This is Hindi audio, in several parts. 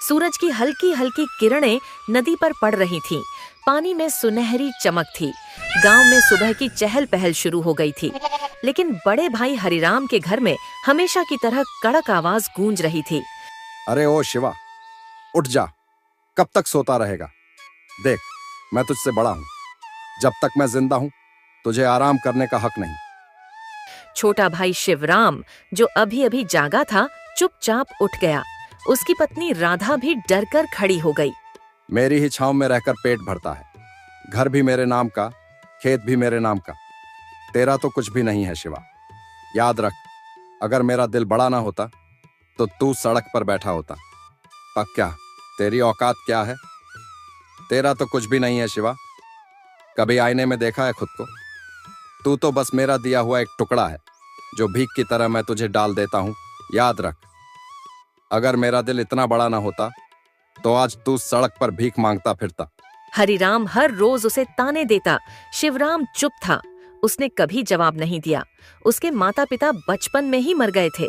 सूरज की हल्की हल्की किरणें नदी पर पड़ रही थीं। पानी में सुनहरी चमक थी। गांव में सुबह की चहल पहल शुरू हो गई थी, लेकिन बड़े भाई हरिराम के घर में हमेशा की तरह कड़क आवाज गूंज रही थी। अरे ओ शिवा, उठ जा, कब तक सोता रहेगा? देख, मैं तुझसे बड़ा हूं। जब तक मैं जिंदा हूं तुझे आराम करने का हक नहीं। छोटा भाई शिवराम, जो अभी अभी जागा था, चुपचाप उठ गया। उसकी पत्नी राधा भी डरकर खड़ी हो गई। मेरी ही छांव में रहकर पेट भरता है। घर भी मेरे नाम का, खेत भी मेरे नाम का। तेरा तो कुछ भी नहीं है शिवा। याद रख, अगर मेरा दिल बड़ा ना होता तो तू सड़क पर बैठा होता। अब क्या, तेरी औकात क्या है? तेरा तो कुछ भी नहीं है शिवा। कभी आईने में देखा है खुद को? तू तो बस मेरा दिया हुआ एक टुकड़ा है, जो भीख की तरह मैं तुझे डाल देता हूं। याद रख, अगर मेरा दिल इतना बड़ा ना होता तो आज तू सड़क पर भीख मांगता फिरता। हरिराम हर रोज उसे ताने देता। शिवराम चुप था। उसने कभी जवाब नहीं दिया। उसके माता पिता बचपन में ही मर गए थे।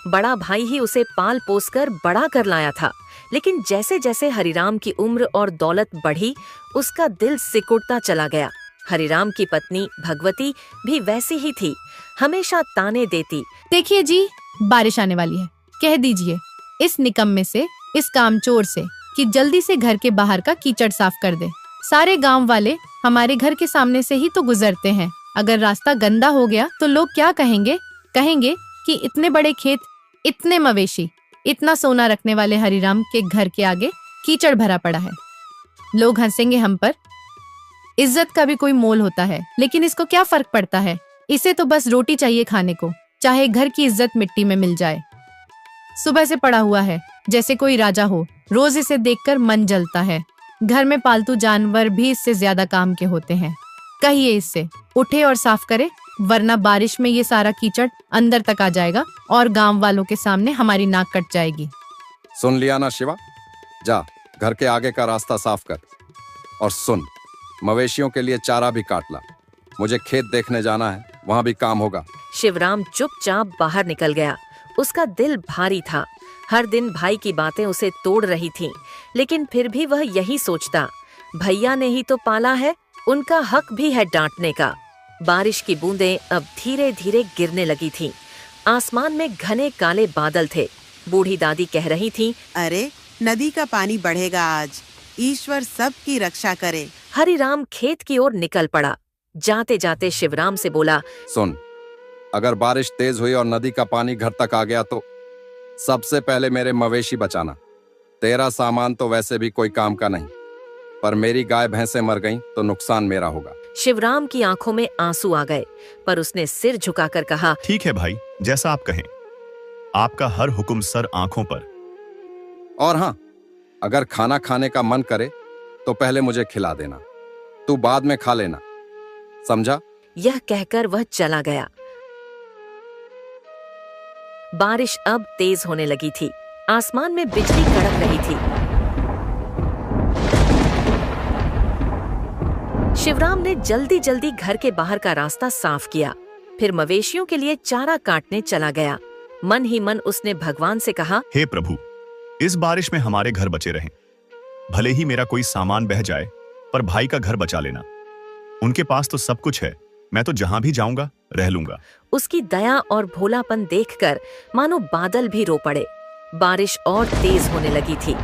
बड़ा भाई ही उसे पाल पोस कर बड़ा कर लाया था। लेकिन जैसे जैसे हरिराम की उम्र और दौलत बढ़ी, उसका दिल सिकुड़ता चला गया। हरिराम की पत्नी भगवती भी वैसी ही थी, हमेशा ताने देती। देखिए जी, बारिश आने वाली है। कह दीजिए इस निकम्मे से, इस कामचोर से कि जल्दी से घर के बाहर का कीचड़ साफ कर दे। सारे गांव वाले हमारे घर के सामने से ही तो गुजरते हैं। अगर रास्ता गंदा हो गया तो लोग क्या कहेंगे? कहेंगे कि इतने बड़े खेत, इतने मवेशी, इतना सोना रखने वाले हरिराम के घर के आगे कीचड़ भरा पड़ा है। लोग हंसेंगे हम पर। इज्जत का भी कोई मोल होता है, लेकिन इसको क्या फर्क पड़ता है? इसे तो बस रोटी चाहिए खाने को, चाहे घर की इज्जत मिट्टी में मिल जाए। सुबह से पड़ा हुआ है जैसे कोई राजा हो। रोज इसे देखकर मन जलता है। घर में पालतू जानवर भी इससे ज्यादा काम के होते हैं। कहिए इससे उठे और साफ करे, वरना बारिश में ये सारा कीचड़ अंदर तक आ जाएगा और गांव वालों के सामने हमारी नाक कट जाएगी। सुन लिया ना शिवा? जा, घर के आगे का रास्ता साफ कर। और सुन, मवेशियों के लिए चारा भी काट ला। मुझे खेत देखने जाना है, वहां भी काम होगा। शिवराम चुपचाप बाहर निकल गया। उसका दिल भारी था। हर दिन भाई की बातें उसे तोड़ रही थीं, लेकिन फिर भी वह यही सोचता, भैया ने ही तो पाला है, उनका हक भी है डांटने का। बारिश की बूंदें अब धीरे धीरे गिरने लगी थीं। आसमान में घने काले बादल थे। बूढ़ी दादी कह रही थीं, अरे नदी का पानी बढ़ेगा आज, ईश्वर सबकी रक्षा करे। हरिराम खेत की ओर निकल पड़ा। जाते जाते शिवराम से बोला, सुन, अगर बारिश तेज हुई और नदी का पानी घर तक आ गया तो सबसे पहले मेरे मवेशी बचाना। तेरा सामान तो वैसे भी कोई काम का नहीं, पर मेरी गाय भैंसें मर गईं तो नुकसान मेरा होगा। शिवराम की आंखों में आंसू आ गए, पर उसने सिर झुकाकर कहा, ठीक है भाई, जैसा आप कहें। आपका हर हुक्म सर आंखों पर। और हाँ, अगर खाना खाने का मन करे तो पहले मुझे खिला देना, तू बाद में खा लेना, समझा? यह कहकर वह चला गया। बारिश अब तेज होने लगी थी। आसमान में बिजली कड़क रही थी। शिवराम ने जल्दी जल्दी घर के बाहर का रास्ता साफ किया। फिर मवेशियों के लिए चारा काटने चला गया। मन ही मन उसने भगवान से कहा, हे प्रभु, इस बारिश में हमारे घर बचे रहें। भले ही मेरा कोई सामान बह जाए, पर भाई का घर बचा लेना। उनके पास तो सब कुछ है, मैं तो जहां भी जाऊंगा रह लूंगा। उसकी दया और भोलापन देखकर मानो बादल भी रो पड़े। बारिश और तेज होने लगी थी,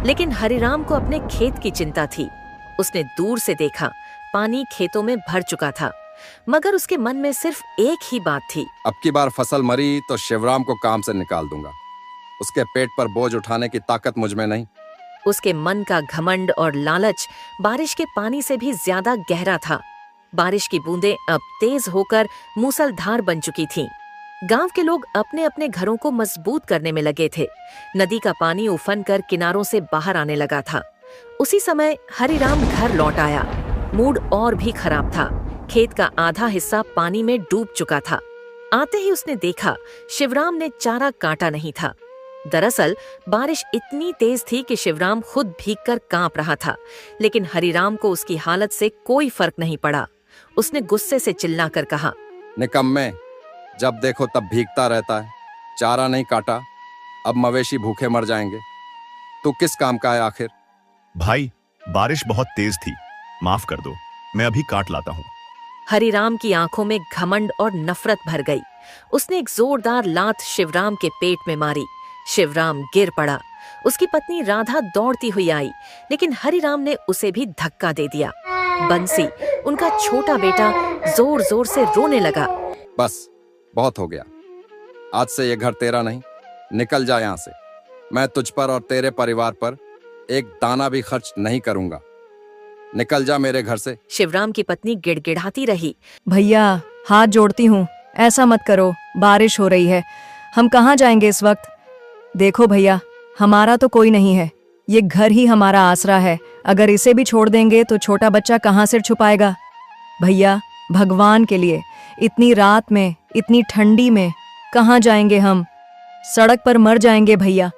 लेकिन हरिराम को अपने खेत की चिंता थी। उसने दूर से देखा, पानी खेतों में भर चुका था, मगर उसके मन में सिर्फ एक ही बात थी, अब की बार फसल मरी तो शिवराम को काम से निकाल दूंगा। उसके पेट पर बोझ उठाने की ताकत मुझ में नहीं। उसके मन का घमंड और लालच बारिश के पानी से भी ज्यादा गहरा था। बारिश की बूंदें अब तेज होकर मूसलधार बन चुकी थीं। गांव के लोग अपने अपने घरों को मजबूत करने में लगे थे। नदी का पानी उफन कर किनारों से बाहर आने लगा था। उसी समय हरिराम घर लौट आया। मूड और भी खराब था। खेत का आधा हिस्सा पानी में डूब चुका था। आते ही उसने देखा, शिवराम ने चारा काटा नहीं था। दरअसल बारिश इतनी तेज थी कि शिवराम खुद भीगकर कांप रहा था, लेकिन हरिराम को उसकी हालत से कोई फर्क नहीं पड़ा। उसने गुस्से से चिल्लाकर कहा, निकम्मे, जब देखो तब भीगता रहता है, चारा नहीं काटा, अब मवेशी भूखे मर जाएंगे। तू किस काम का है आखिर? भाई, बारिश बहुत तेज थी, माफ कर दो, मैं अभी काट लाता हूँ। हरिराम की आंखों में घमंड और नफरत भर गई। उसने एक जोरदार लात शिवराम के पेट में मारी। शिवराम गिर पड़ा। उसकी पत्नी राधा दौड़ती हुई आई, लेकिन हरिराम ने उसे भी धक्का दे दिया। बंसी, उनका छोटा बेटा, जोर जोर से रोने लगा। बस, बहुत हो गया। आज से ये घर तेरा नहीं, निकल जा यहाँ से। मैं तुझ पर और तेरे परिवार पर एक दाना भी खर्च नहीं करूंगा। निकल जा मेरे घर से। शिवराम की पत्नी गिड़गिड़ाती रही। भैया, हाथ जोड़ती हूँ, ऐसा मत करो, बारिश हो रही है, हम कहाँ जाएंगे इस वक्त? देखो भैया, हमारा तो कोई नहीं है, ये घर ही हमारा आसरा है। अगर इसे भी छोड़ देंगे तो छोटा बच्चा कहाँ सिर छुपाएगा? भैया, भगवान के लिए, इतनी रात में, इतनी ठंडी में कहाँ जाएंगे हम? सड़क पर मर जाएंगे भैया।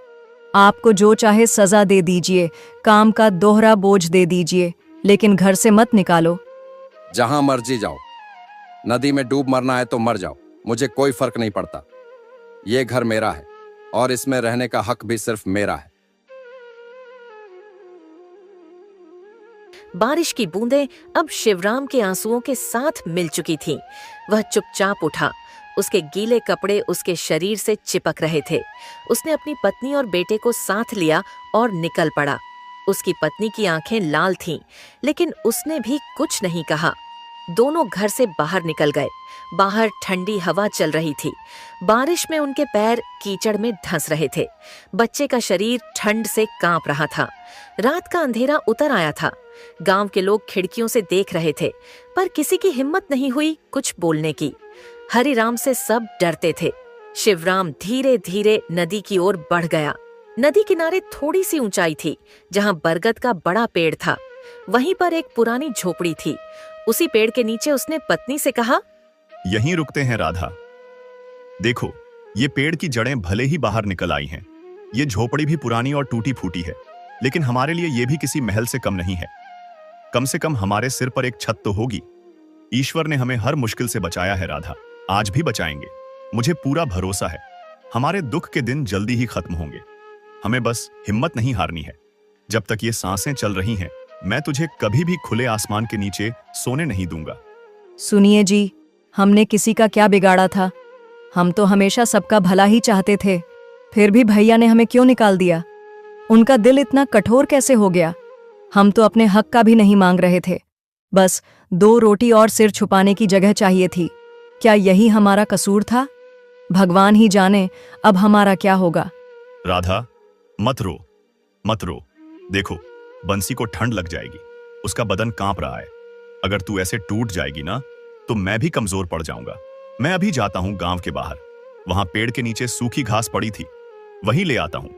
आपको जो चाहे सजा दे दीजिए, काम का दोहरा बोझ दे दीजिए, लेकिन घर से मत निकालो। जहां मर्जी जाओ, नदी में डूब मरना है तो मर जाओ, मुझे कोई फर्क नहीं पड़ता। ये घर मेरा है और इसमें रहने का हक भी सिर्फ मेरा है। बारिश की बूंदें अब शिवराम के आंसुओं के साथ मिल चुकी थीं। वह चुपचाप उठा। उसके गीले कपड़े उसके शरीर से चिपक रहे थे। उसने अपनी पत्नी और बेटे को साथ लिया और निकल पड़ा। उसकी पत्नी की आंखें लाल थीं, लेकिन उसने भी कुछ नहीं कहा। दोनों घर से बाहर निकल गए। बाहर ठंडी हवा चल रही थी। बारिश में उनके पैर कीचड़ में धंस रहे थे। बच्चे का शरीर ठंड से कांप रहा था। रात का अंधेरा उतर आया था। गांव के लोग खिड़कियों से देख रहे थे, पर किसी की हिम्मत नहीं हुई कुछ बोलने की। हरिराम से सब डरते थे। शिवराम धीरे धीरे नदी की ओर बढ़ गया। नदी किनारे थोड़ी सी ऊंचाई थी, जहां बरगद का बड़ा पेड़ था। वहीं पर एक पुरानी झोपड़ी थी। उसी पेड़ के नीचे उसने पत्नी से कहा, यहीं रुकते हैं राधा। देखो, ये पेड़ की जड़ें भले ही बाहर निकल आई हैं, ये झोपड़ी भी पुरानी और टूटी फूटी है, लेकिन हमारे लिए ये भी किसी महल से कम नहीं है। कम से कम हमारे सिर पर एक छत तो होगी। ईश्वर ने हमें हर मुश्किल से बचाया है राधा, आज भी बचाएंगे। मुझे पूरा भरोसा है, हमारे दुख के दिन जल्दी ही खत्म होंगे। हमें बस हिम्मत नहीं हारनी है। जब तक ये सांसें चल रही हैं, मैं तुझे कभी भी खुले आसमान के नीचे सोने नहीं दूंगा। सुनिए जी, हमने किसी का क्या बिगाड़ा था? हम तो हमेशा सबका भला ही चाहते थे, फिर भी भैया ने हमें क्यों निकाल दिया? उनका दिल इतना कठोर कैसे हो गया? हम तो अपने हक का भी नहीं मांग रहे थे, बस 2 रोटी और सिर छुपाने की जगह चाहिए थी। क्या यही हमारा कसूर था? भगवान ही जाने अब हमारा क्या होगा। राधा, मत रो, मत रो। देखो, बंसी को ठंड लग जाएगी, उसका बदन कांप रहा है। अगर तू ऐसे टूट जाएगी ना, तो मैं भी कमजोर पड़ जाऊंगा। मैं अभी जाता हूं गांव के बाहर, वहां पेड़ के नीचे सूखी घास पड़ी थी, वही ले आता हूं।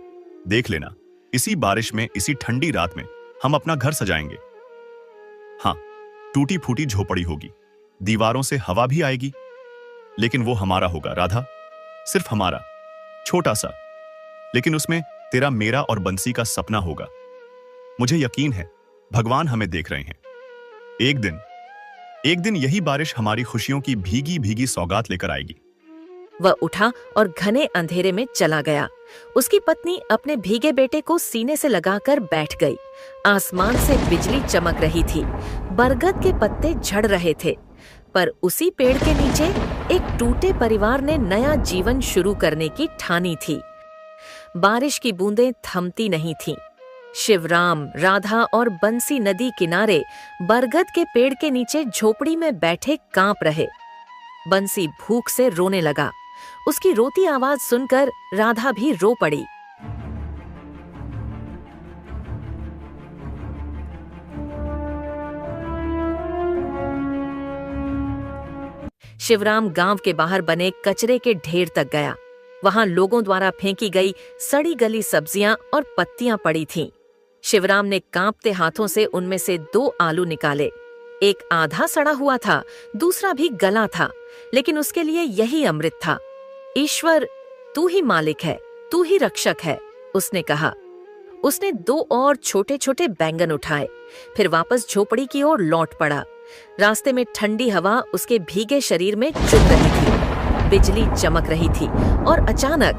देख लेना, इसी बारिश में, इसी ठंडी रात में हम अपना घर सजाएंगे। हाँ, टूटी फूटी झोपड़ी होगी, दीवारों से हवा भी आएगी, लेकिन वो हमारा होगा राधा, सिर्फ हमारा, छोटा सा, लेकिन उसमें तेरा, मेरा और बंसी का सपना होगा। मुझे यकीन है भगवान हमें देख रहे हैं। एक दिन यही बारिश हमारी खुशियों की भीगी भीगी सौगात लेकर आएगी। वह उठा और घने अंधेरे में चला गया। उसकी पत्नी अपने भीगे बेटे को सीने से लगाकर बैठ गई। आसमान से बिजली चमक रही थी। बरगद के पत्ते झड़ रहे थे, पर उसी पेड़ के नीचे एक टूटे परिवार ने नया जीवन शुरू करने की ठानी थी। बारिश की बूंदें थमती नहीं थीं। शिवराम, राधा और बंसी नदी किनारे बरगद के पेड़ के नीचे झोपड़ी में बैठे कांप रहे। बंसी भूख से रोने लगा। उसकी रोती आवाज सुनकर राधा भी रो पड़ी। शिवराम गांव के बाहर बने कचरे के ढेर तक गया। वहां लोगों द्वारा फेंकी गई सड़ी गली सब्जियां और पत्तियां पड़ी थीं। शिवराम ने कांपते हाथों से उनमें से 2 आलू निकाले। एक आधा सड़ा हुआ था, दूसरा भी गला था, लेकिन उसके लिए यही अमृत था। ईश्वर, तू ही मालिक है, तू ही रक्षक है, उसने कहा। उसने 2 और छोटे छोटे बैंगन उठाए, फिर वापस झोपड़ी की ओर लौट पड़ा। रास्ते में ठंडी हवा उसके भीगे शरीर में चुभ रही थी। बिजली चमक रही थी और अचानक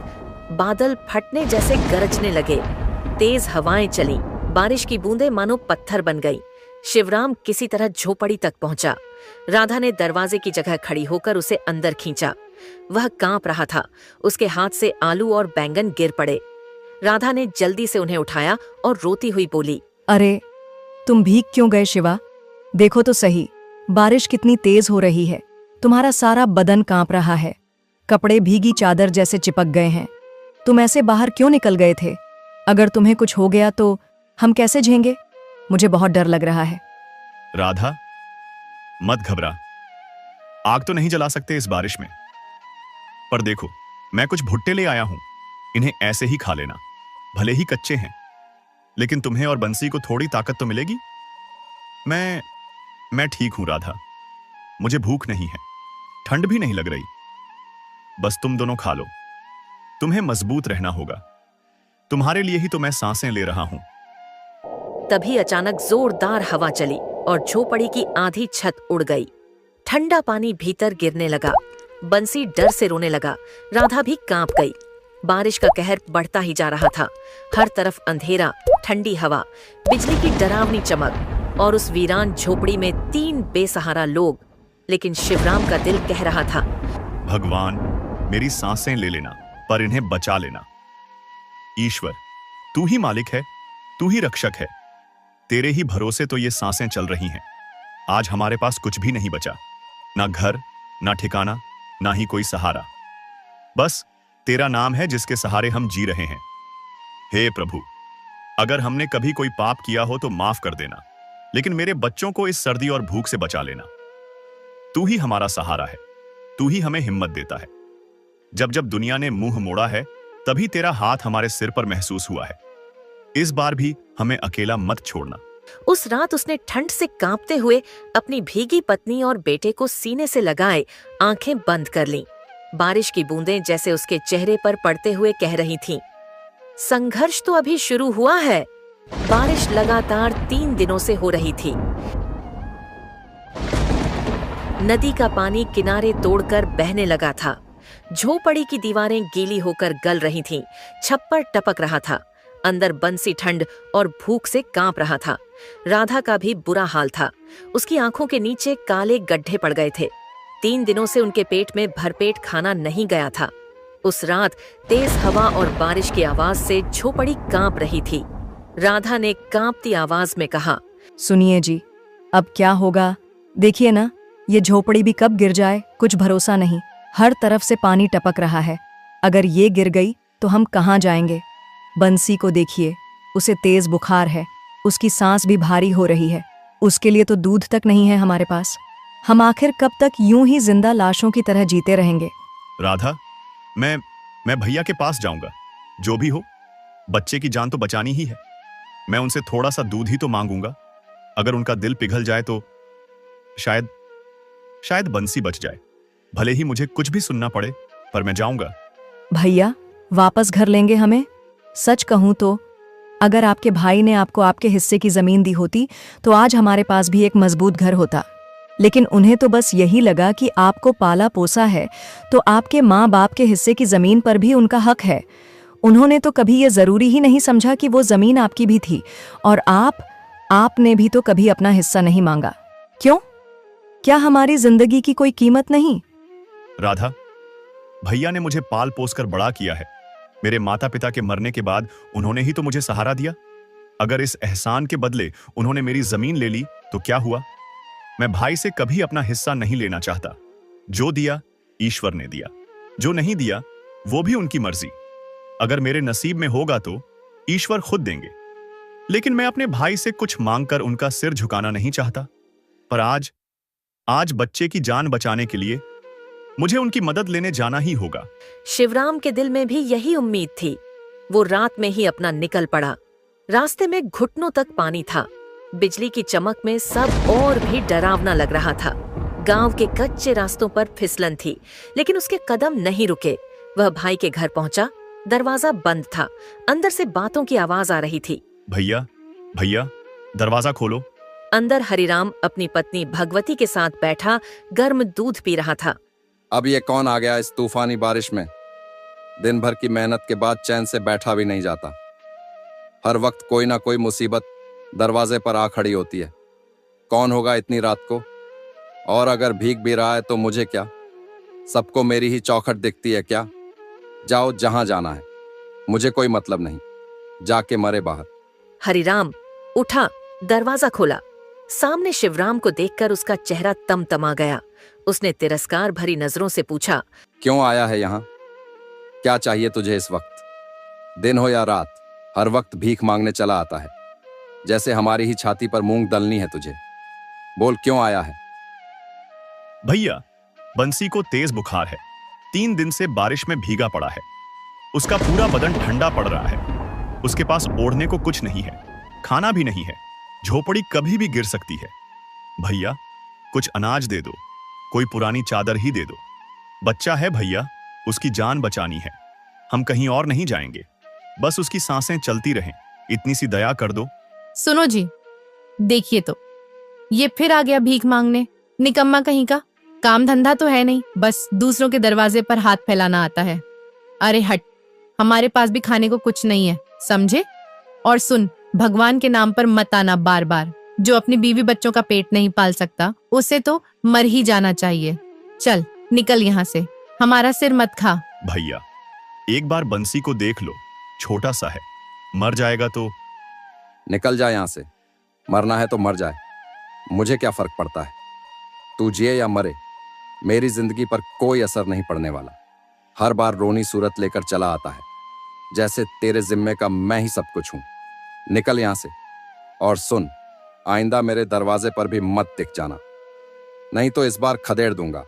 बादल फटने जैसे गरजने लगे। तेज हवाएं चली, बारिश की बूंदें मानो पत्थर बन गई। शिवराम किसी तरह झोपड़ी तक पहुंचा। राधा ने दरवाजे की जगह खड़ी होकर उसे अंदर खींचा। वह कांप रहा था। उसके हाथ से आलू और बैंगन गिर पड़े। राधा ने जल्दी से उन्हें उठाया और रोती हुई बोली, अरे तुम भीग क्यों गए शिवा? देखो तो सही, बारिश कितनी तेज हो रही है। तुम्हारा सारा बदन कांप रहा है, कपड़े भीगी चादर जैसे चिपक गए हैं। तुम ऐसे बाहर क्यों निकल गए थे? अगर तुम्हें कुछ हो गया तो हम कैसे झेंगे? मुझे बहुत डर लग रहा है। राधा, मत घबरा। आग तो नहीं जला सकते इस बारिश में, पर देखो मैं कुछ भुट्टे ले आया हूं। इन्हें ऐसे ही खा लेना। भले ही कच्चे हैं, लेकिन तुम्हें और बंसी को थोड़ी ताकत तो मिलेगी। मैं ठीक हूं राधा। मुझे भूख नहीं है, ठंड भी नहीं लग रही। बस तुम दोनों खा लो। तुम्हें मजबूत रहना होगा। तुम्हारे लिए ही तो मैं सांसें ले रहा हूं। तभी अचानक जोरदार हवा चली और झोपड़ी की आधी छत उड़ गई। ठंडा पानी भीतर गिरने लगा। बंसी डर से रोने लगा। राधा भी कांप गई। बारिश का कहर बढ़ता ही जा रहा था। हर तरफ अंधेरा, ठंडी हवा, बिजली की डरावनी चमक और उस वीरान झोपड़ी में 3 बेसहारा लोग। लेकिन शिवराम का दिल कह रहा था, भगवान, मेरी सांसें ले लेना, पर इन्हें बचा लेना। ईश्वर, तू ही मालिक है, तू ही रक्षक है। तेरे ही भरोसे तो ये सांसें चल रही हैं। आज हमारे पास कुछ भी नहीं बचा, ना घर, ना ठिकाना, ना ही कोई सहारा। बस तेरा नाम है जिसके सहारे हम जी रहे हैं। हे प्रभु, अगर हमने कभी कोई पाप किया हो तो माफ कर देना, लेकिन मेरे बच्चों को इस सर्दी और भूख से बचा लेना। तू ही हमारा सहारा है, तू ही हमें हिम्मत देता है। जब जब दुनिया ने मुंह मोड़ा है, तभी तेरा हाथ हमारे सिर पर महसूस हुआ है। इस बार भी हमें अकेला मत छोड़ना। उस रात उसने ठंड से कांपते हुए अपनी भीगी पत्नी और बेटे को सीने से लगाए आंखें बंद कर लीं। बारिश की बूंदें जैसे उसके चेहरे पर पड़ते हुए कह रही थीं, संघर्ष तो अभी शुरू हुआ है। बारिश लगातार 3 दिनों से हो रही थी। नदी का पानी किनारे तोड़कर बहने लगा था। झोपड़ी की दीवारें गीली होकर गल रही थीं। छप्पर टपक रहा था। अंदर बंसी ठंड और भूख से कांप रहा था। राधा का भी बुरा हाल था। उसकी आंखों के नीचे काले गड्ढे पड़ गए थे। 3 दिनों से उनके पेट में भरपेट खाना नहीं गया था। उस रात तेज हवा और बारिश की आवाज से झोपड़ी कांप रही थी। राधा ने कांपती आवाज में कहा, सुनिए जी, अब क्या होगा? देखिए ना, ये झोपड़ी भी कब गिर जाए कुछ भरोसा नहीं। हर तरफ से पानी टपक रहा है। अगर ये गिर गई तो हम कहाँ जाएंगे? बंसी को देखिए, उसे तेज बुखार है। उसकी सांस भी भारी हो रही है। उसके लिए तो दूध तक नहीं है हमारे पास। हम आखिर कब तक यूं ही जिंदा लाशों की तरह जीते रहेंगे? राधा, मैं भैया के पास जाऊंगा। जो भी हो, बच्चे की जान तो बचानी ही है। मैं उनसे थोड़ा सा दूध ही तो मांगूंगा। अगर उनका दिल पिघल जाए तो शायद बंसी बच जाए। भले ही मुझे कुछ भी सुनना पड़े, पर मैं जाऊंगा। भैया वापस घर लेंगे हमें? सच कहूं तो अगर आपके भाई ने आपको आपके हिस्से की जमीन दी होती तो आज हमारे पास भी एक मजबूत घर होता। लेकिन उन्हें तो बस यही लगा कि आपको पाला पोसा है तो आपके माँ बाप के हिस्से की जमीन पर भी उनका हक है। उन्होंने तो कभी ये जरूरी ही नहीं समझा कि वो जमीन आपकी भी थी। और आपने भी तो कभी अपना हिस्सा नहीं मांगा। क्यों? क्या हमारी जिंदगी की कोई कीमत नहीं? राधा, भैया ने मुझे पाल पोस कर बड़ा किया है। मेरे माता पिता के मरने के बाद उन्होंने ही तो मुझे सहारा दिया। अगर इस एहसान के बदले उन्होंने मेरी जमीन ले ली तो क्या हुआ? मैं भाई से कभी अपना हिस्सा नहीं लेना चाहता। जो दिया ईश्वर ने दिया, जो नहीं दिया वो भी उनकी मर्जी। अगर मेरे नसीब में होगा तो ईश्वर खुद देंगे। लेकिन मैं अपने भाई से कुछ मांगकर उनका सिर झुकाना नहीं चाहता। पर आज बच्चे की जान बचाने के लिए मुझे उनकी मदद लेने जाना ही होगा। शिवराम के दिल में भी यही उम्मीद थी। वो रात में ही अपना निकल पड़ा। रास्ते में घुटनों तक पानी था। बिजली की चमक में सब और भी डरावना लग रहा था। गांव के कच्चे रास्तों पर फिसलन थी, लेकिन उसके कदम नहीं रुके। वह भाई के घर पहुंचा। दरवाजा बंद था। अंदर से बातों की आवाज आ रही थी। भैया, दरवाजा खोलो। अंदर हरिराम अपनी पत्नी भगवती के साथ बैठा गर्म दूध पी रहा था। अब ये कौन आ गया इस तूफानी बारिश में? दिन भर की मेहनत के बाद चैन से बैठा भी नहीं जाता। हर वक्त कोई ना कोई मुसीबत दरवाजे पर आ खड़ी होती है। कौन होगा इतनी रात को? और अगर भीग भी रहा है तो मुझे क्या? सबको मेरी ही चौखट दिखती है क्या? जाओ जहां जाना है, मुझे कोई मतलब नहीं। जाके मरे बाहर। हरिराम उठा, दरवाजा खोला। सामने शिवराम को देखकर उसका चेहरा तमतमा गया। उसने तिरस्कार भरी नजरों से पूछा, क्यों आया है यहाँ? क्या चाहिए तुझे इस वक्त? दिन हो या रात, हर वक्त भीख मांगने चला आता है, जैसे हमारी ही छाती पर मूंग दलनी है तुझे। बोल क्यों आया है? भैया, बंसी को तेज बुखार है। 3 दिन से बारिश में भीगा पड़ा है। उसका पूरा बदन ठंडा पड़ रहा है। उसके पास ओढ़ने को कुछ नहीं है, खाना भी नहीं है। झोपड़ी कभी भी गिर सकती है। भैया, कुछ अनाज दे दो, कोई पुरानी चादर ही दे दो। बच्चा है भैया, उसकी जान बचानी है। हम कहीं और नहीं जाएंगे, बस उसकी सांसें चलती रहें। इतनी सी दया कर दो। सुनो जी, देखिए तो ये फिर आ गया भीख मांगने। निकम्मा कहीं का। काम धंधा तो है नहीं, बस दूसरों के दरवाजे पर हाथ फैलाना आता है। अरे हट, हमारे पास भी खाने को कुछ नहीं है, समझे? और सुन, भगवान के नाम पर मत आना बार बार। जो अपनी बीवी बच्चों का पेट नहीं पाल सकता, उसे तो मर ही जाना चाहिए। चल निकल यहाँ से, हमारा सिर मत खा। भैया, एक बार बंसी को देख लो, छोटा सा है, मर जाएगा तो। निकल जा यहाँ से। मरना है तो मर जाए, मुझे क्या फर्क पड़ता है? तू जिए या मरे, मेरी जिंदगी पर कोई असर नहीं पड़ने वाला। हर बार रोनी सूरत लेकर चला आता है, जैसे तेरे जिम्मे का मैं ही सब कुछ हूं। निकल यहां से। और सुन, आइंदा मेरे दरवाजे पर भी मत दिख जाना, नहीं तो इस बार खदेड़ दूंगा,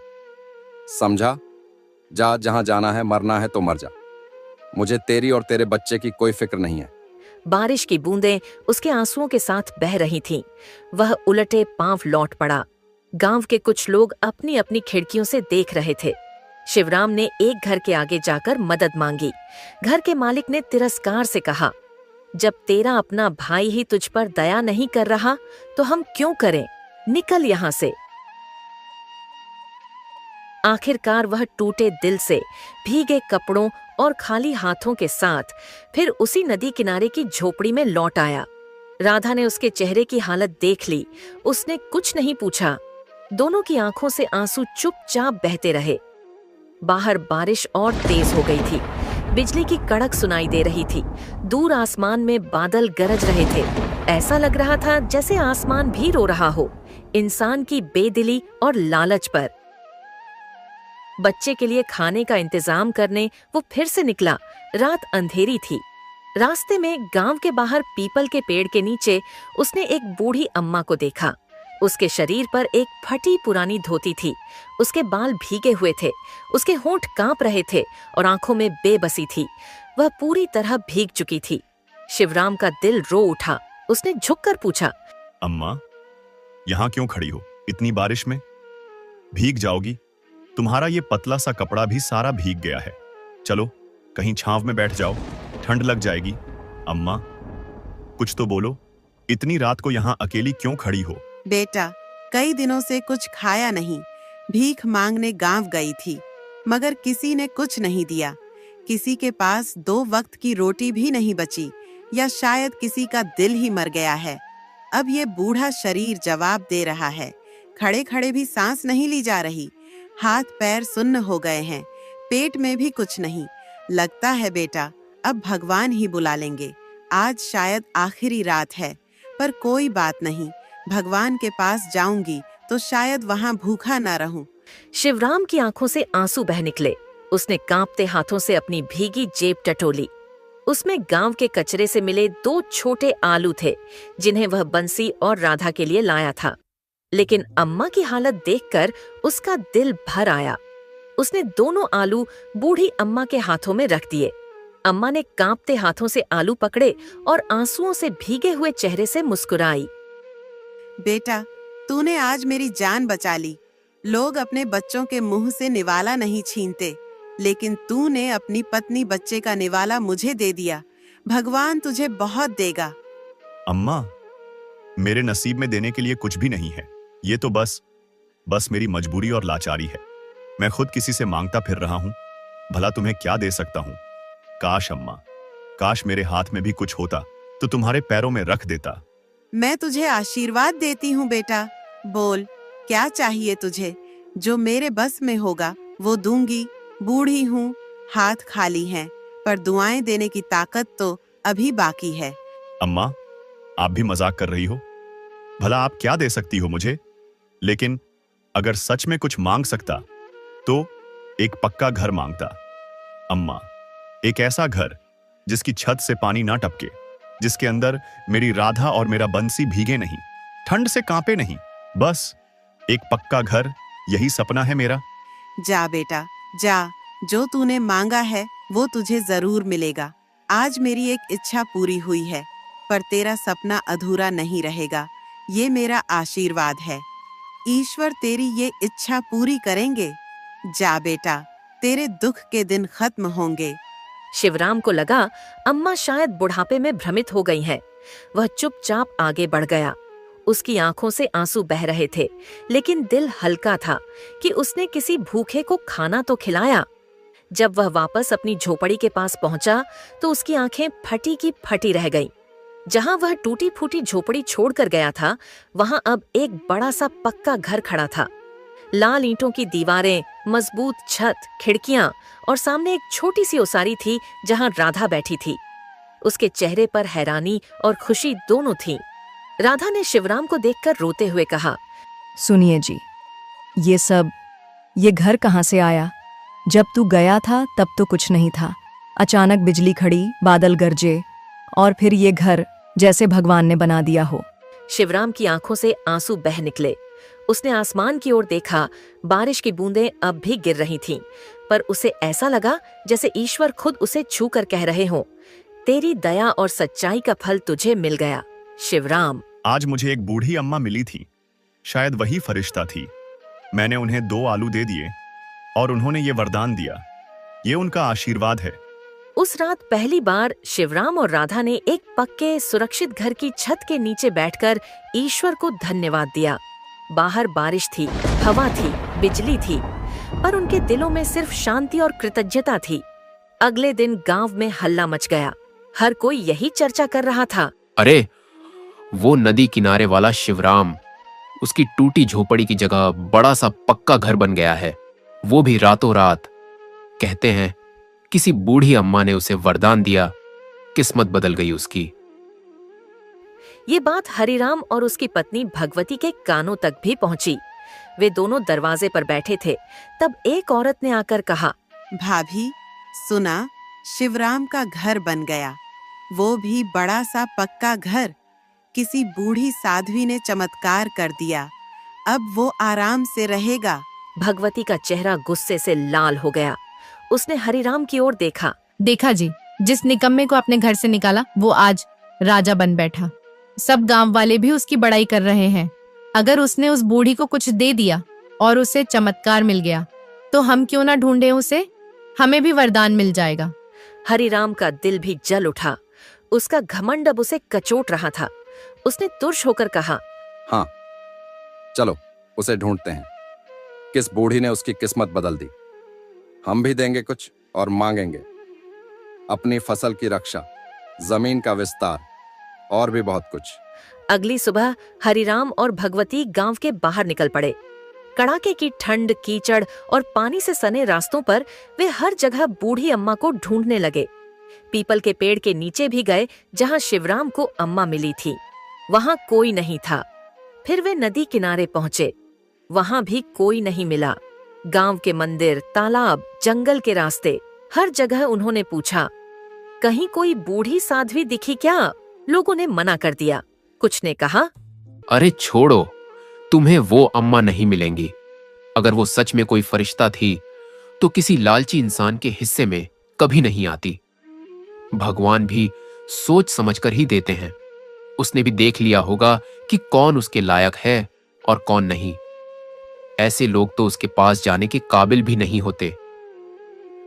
समझा? जा जहां जाना है, मरना है तो मर जा। मुझे तेरी और तेरे बच्चे की कोई फिक्र नहीं है। बारिश की बूंदें उसके आंसुओं के साथ बह रही थीं। वह उलटे पांव लौट पड़ा। गांव के कुछ लोग अपनी अपनी खिड़कियों से देख रहे थे। शिवराम ने एक घर के आगे जाकर मदद मांगी। घर के मालिक ने तिरस्कार से कहा, जब तेरा अपना भाई ही तुझ पर दया नहीं कर रहा तो हम क्यों करें? निकल यहाँ से। आखिरकार वह टूटे दिल से, भीगे कपड़ों और खाली हाथों के साथ फिर उसी नदी किनारे की झोपड़ी में लौट आया। राधा ने उसके चेहरे की हालत देख ली। उसने कुछ नहीं पूछा। दोनों की आंखों से आंसू चुपचाप बहते रहे। बाहर बारिश और तेज हो गई थी। बिजली की कड़क सुनाई दे रही थी। दूर आसमान में बादल गरज रहे थे। ऐसा लग रहा था जैसे आसमान भी रो रहा हो, इंसान की बेदिली और लालच पर। बच्चे के लिए खाने का इंतजाम करने वो फिर से निकला। रात अंधेरी थी। रास्ते में गांव के बाहर पीपल के पेड़ के नीचे उसने एक बूढ़ी अम्मा को देखा। उसके शरीर पर एक फटी पुरानी धोती थी। उसके बाल भीगे हुए थे, उसके होंठ कांप रहे थे और आंखों में बेबसी थी। वह पूरी तरह भीग चुकी थी। शिवराम का दिल रो उठा। उसने झुककर पूछा, अम्मा, यहाँ क्यों खड़ी हो? इतनी बारिश में भीग जाओगी। तुम्हारा ये पतला सा कपड़ा भी सारा भीग गया है। चलो कहीं छांव में बैठ जाओ, ठंड लग जाएगी। अम्मा, कुछ तो बोलो, इतनी रात को यहाँ अकेली क्यों खड़ी हो? बेटा, कई दिनों से कुछ खाया नहीं। भीख मांगने गांव गई थी, मगर किसी ने कुछ नहीं दिया। किसी के पास 2 वक्त की रोटी भी नहीं बची, या शायद किसी का दिल ही मर गया है। अब ये बूढ़ा शरीर जवाब दे रहा है। खड़े खड़े भी सांस नहीं ली जा रही। हाथ पैर सुन्न हो गए हैं। पेट में भी कुछ नहीं। लगता है बेटा, अब भगवान ही बुला लेंगे। आज शायद आखिरी रात है, पर कोई बात नहीं। भगवान के पास जाऊंगी तो शायद वहां भूखा ना रहूं। शिवराम की आंखों से आंसू बह निकले। उसने कांपते हाथों से अपनी भीगी जेब टटोली। उसमें गांव के कचरे से मिले 2 छोटे आलू थे, जिन्हें वह बंसी और राधा के लिए लाया था। लेकिन अम्मा की हालत देखकर उसका दिल भर आया। उसने दोनों आलू बूढ़ी अम्मा के हाथों में रख दिए। अम्मा ने कांपते हाथों से आलू पकड़े और आंसुओं से भीगे हुए चेहरे से मुस्कुराई। बेटा, तूने आज मेरी जान बचा ली। लोग अपने बच्चों के मुंह से निवाला नहीं छीनते, लेकिन तूने अपनी पत्नी बच्चे का निवाला मुझे दे दिया। भगवान तुझे बहुत देगा। अम्मा, मेरे नसीब में देने के लिए कुछ भी नहीं है। ये तो बस मेरी मजबूरी और लाचारी है। मैं खुद किसी से मांगता फिर रहा हूं। भला तुम्हें क्या दे सकता हूं? काश अम्मा, काश मेरे हाथ में भी कुछ होता तो तुम्हारे पैरों में रख देता। मैं तुझे आशीर्वाद देती हूँ बेटा। बोल, क्या चाहिए तुझे? जो मेरे बस में होगा वो दूंगी। बूढ़ी हूँ, हाथ खाली हैं, पर दुआएं देने की ताकत तो अभी बाकी है। अम्मा, आप भी मजाक कर रही हो? भला आप क्या दे सकती हो मुझे? लेकिन अगर सच में कुछ मांग सकता तो एक पक्का घर मांगता। अम्मा, एक ऐसा घर जिसकी छत से पानी ना टपके, जिसके अंदर मेरी राधा और मेरा बंसी भीगे नहीं, ठंड से कांपे नहीं। बस एक पक्का घर, यही सपना है मेरा। जा बेटा, जा। जो तूने मांगा है वो तुझे जरूर मिलेगा। आज मेरी एक इच्छा पूरी हुई है, पर तेरा सपना अधूरा नहीं रहेगा। ये मेरा आशीर्वाद है। ईश्वर तेरी ये इच्छा पूरी करेंगे। जा बेटा, तेरे दुख के दिन खत्म होंगे। शिवराम को लगा अम्मा शायद बुढ़ापे में भ्रमित हो गई हैं। वह चुपचाप आगे बढ़ गया। उसकी आंखों से आंसू बह रहे थे, लेकिन दिल हल्का था कि उसने किसी भूखे को खाना तो खिलाया। जब वह वापस अपनी झोपड़ी के पास पहुंचा तो उसकी आंखें फटी की फटी रह गईं। जहां वह टूटी फूटी झोपड़ी छोड़कर गया था, वहां अब एक बड़ा सा पक्का घर खड़ा था। लाल ईंटों की दीवारें, मजबूत छत, खिड़कियां और सामने एक छोटी सी ओसारी थी जहां राधा बैठी थी। उसके चेहरे पर हैरानी और खुशी दोनों थीं। राधा ने शिवराम को देखकर रोते हुए कहा, सुनिए जी, ये घर कहाँ से आया? जब तू गया था तब तो कुछ नहीं था। अचानक बिजली खड़ी, बादल गरजे और फिर ये घर जैसे भगवान ने बना दिया हो। शिवराम की आंखों से आंसू बह निकले। उसने आसमान की ओर देखा। बारिश की बूंदें अब भी गिर रही थीं, पर उसे ऐसा लगा जैसे ईश्वर खुद उसे छू कर कह रहे हों, तेरी दया और सच्चाई का फल तुझे मिल गया शिवराम। आज मुझे एक बूढ़ी अम्मा मिली थी। शायद वही फरिश्ता थी। मैंने उन्हें 2 आलू दे दिए और उन्होंने ये वरदान दिया। ये उनका आशीर्वाद है। उस रात पहली बार शिवराम और राधा ने एक पक्के सुरक्षित घर की छत के नीचे बैठकर ईश्वर को धन्यवाद दिया। बाहर बारिश थी, हवा थी, बिजली थी, पर उनके दिलों में सिर्फ शांति और कृतज्ञता थी। अगले दिन गांव में हल्ला मच गया। हर कोई यही चर्चा कर रहा था। अरे, वो नदी किनारे वाला शिवराम, उसकी टूटी झोपड़ी की जगह बड़ा सा पक्का घर बन गया है, वो भी रातों रात। कहते हैं किसी बूढ़ी अम्मा ने उसे वरदान दिया, किस्मत बदल गई उसकी। ये बात हरिराम और उसकी पत्नी भगवती के कानों तक भी पहुंची। वे दोनों दरवाजे पर बैठे थे। तब एक औरत ने आकर कहा, भाभी, सुना, शिवराम का घर बन गया, वो भी बड़ा सा पक्का घर। किसी बूढ़ी साध्वी ने चमत्कार कर दिया। अब वो आराम से रहेगा। भगवती का चेहरा गुस्से से लाल हो गया। उसने हरिराम की ओर देखा। देखा जी, जिस निकम्मे को अपने घर से निकाला वो आज राजा बन बैठा। सब गांव वाले भी उसकी बड़ाई कर रहे हैं। अगर उसने उस बूढ़ी को कुछ दे दिया और उसे चमत्कार मिल गया तो हम क्यों ना ढूंढे उसे? हमें भी वरदान मिल जाएगा। हरिराम का दिल भी जल उठा। उसका घमंड अब उसे कचोट रहा था। उसने तुर्श होकर कहा, हाँ, चलो उसे ढूंढते हैं। किस बूढ़ी ने उसकी किस्मत बदल दी? हम भी देंगे कुछ और मांगेंगे। अपनी फसल की रक्षा, जमीन का विस्तार और भी बहुत कुछ। अगली सुबह हरिराम और भगवती गांव के बाहर निकल पड़े। कड़ाके की ठंड, कीचड़ और पानी से सने रास्तों पर वे हर जगह बूढ़ी अम्मा को ढूंढने लगे। पीपल के पेड़ के नीचे भी गए जहां शिवराम को अम्मा मिली थी। वहां कोई नहीं था। फिर वे नदी किनारे पहुंचे। वहां भी कोई नहीं मिला। गांव के मंदिर, तालाब, जंगल के रास्ते, हर जगह उन्होंने पूछा, कहीं कोई बूढ़ी साध्वी दिखी क्या? लोगों ने मना कर दिया। कुछ ने कहा, अरे छोड़ो, तुम्हें वो अम्मा नहीं मिलेंगी। अगर वो सच में कोई फरिश्ता थी तो किसी लालची इंसान के हिस्से में कभी नहीं आती। भगवान भी सोच समझकर ही देते हैं। उसने भी देख लिया होगा कि कौन उसके लायक है और कौन नहीं। ऐसे लोग तो उसके पास जाने के काबिल भी नहीं होते।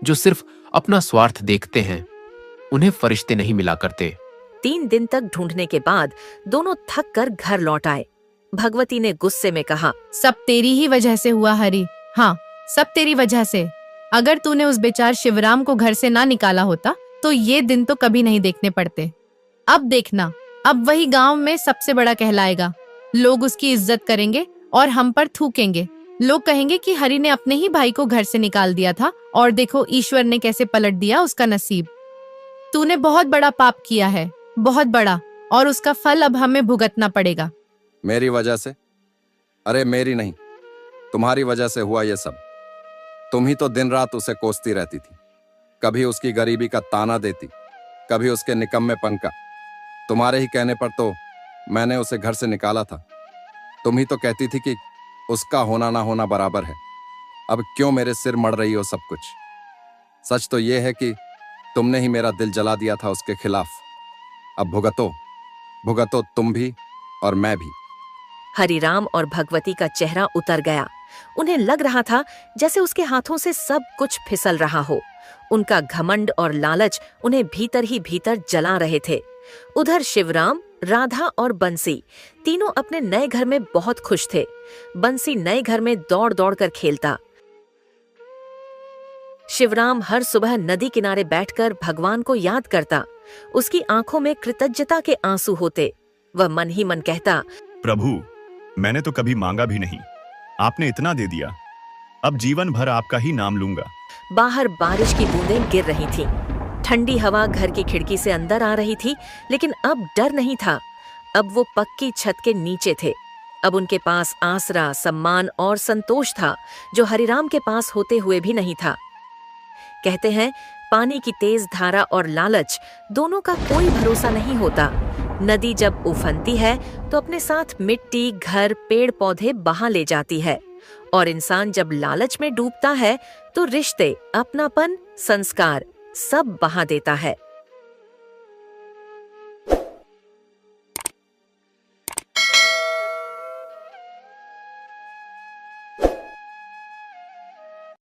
जो सिर्फ अपना स्वार्थ देखते हैं, उन्हें फरिश्ते नहीं मिला करते। 3 दिन तक ढूंढने के बाद दोनों थक कर घर लौट आए। भगवती ने गुस्से में कहा, सब तेरी ही वजह से हुआ हरी। हाँ, सब तेरी वजह से। अगर तूने उस बेचार शिवराम को घर से ना निकाला होता तो ये दिन तो कभी नहीं देखने पड़ते। अब देखना, अब वही गांव में सबसे बड़ा कहलाएगा। लोग उसकी इज्जत करेंगे और हम पर थूकेंगे। लोग कहेंगे कि हरि ने अपने ही भाई को घर से निकाल दिया था और देखो ईश्वर ने कैसे पलट दिया उसका नसीब। तूने बहुत बड़ा पाप किया है, बहुत बड़ा, और उसका फल अब हमें भुगतना पड़ेगा। मेरी वजह से? अरे मेरी नहीं, तुम्हारी वजह से हुआ ये सब। तुम ही तो दिन रात उसे कोसती रहती थी, कभी उसकी गरीबी का ताना देती, कभी उसके निकम्मेपन का। तुम्हारे ही कहने पर तो मैंने उसे घर से निकाला था। तुम ही तो कहती थी कि उसका होना ना होना बराबर है। अब क्यों मेरे सिर मड़ रही हो सब कुछ? सच तो यह है कि तुमने ही मेरा दिल जला दिया था उसके खिलाफ। अब भुगतो, भुगतो तुम भी और मैं भी। हरिराम और भगवती का चेहरा उतर गया। उन्हें लग रहा था जैसे उसके हाथों से सब कुछ फिसल रहा हो। उनका घमंड और लालच उन्हें भीतर ही भीतर जला रहे थे। उधर शिवराम, राधा और बंसी तीनों अपने नए घर में बहुत खुश थे। बंसी नए घर में दौड़ दौड़ कर खेलता। शिवराम हर सुबह नदी किनारे बैठकर भगवान को याद करता। उसकी आंखों में कृतज्ञता के आंसू होते। वह मन ही मन कहता, प्रभु, मैंने तो कभी मांगा भी नहीं, आपने इतना दे दिया। अब जीवन भर आपका ही नाम लूंगा। बाहर बारिश की बूंदें गिर रही थीं। ठंडी हवा घर की खिड़की से अंदर आ रही थी, लेकिन अब डर नहीं था। अब वो पक्की छत के नीचे थे। अब उनके पास आसरा, सम्मान और संतोष था, जो हरिराम के पास होते हुए भी नहीं था। कहते हैं, पानी की तेज धारा और लालच दोनों का कोई भरोसा नहीं होता। नदी जब उफनती है तो अपने साथ मिट्टी, घर, पेड़ पौधे बहा ले जाती है, और इंसान जब लालच में डूबता है तो रिश्ते, अपनापन, संस्कार सब बहा देता है।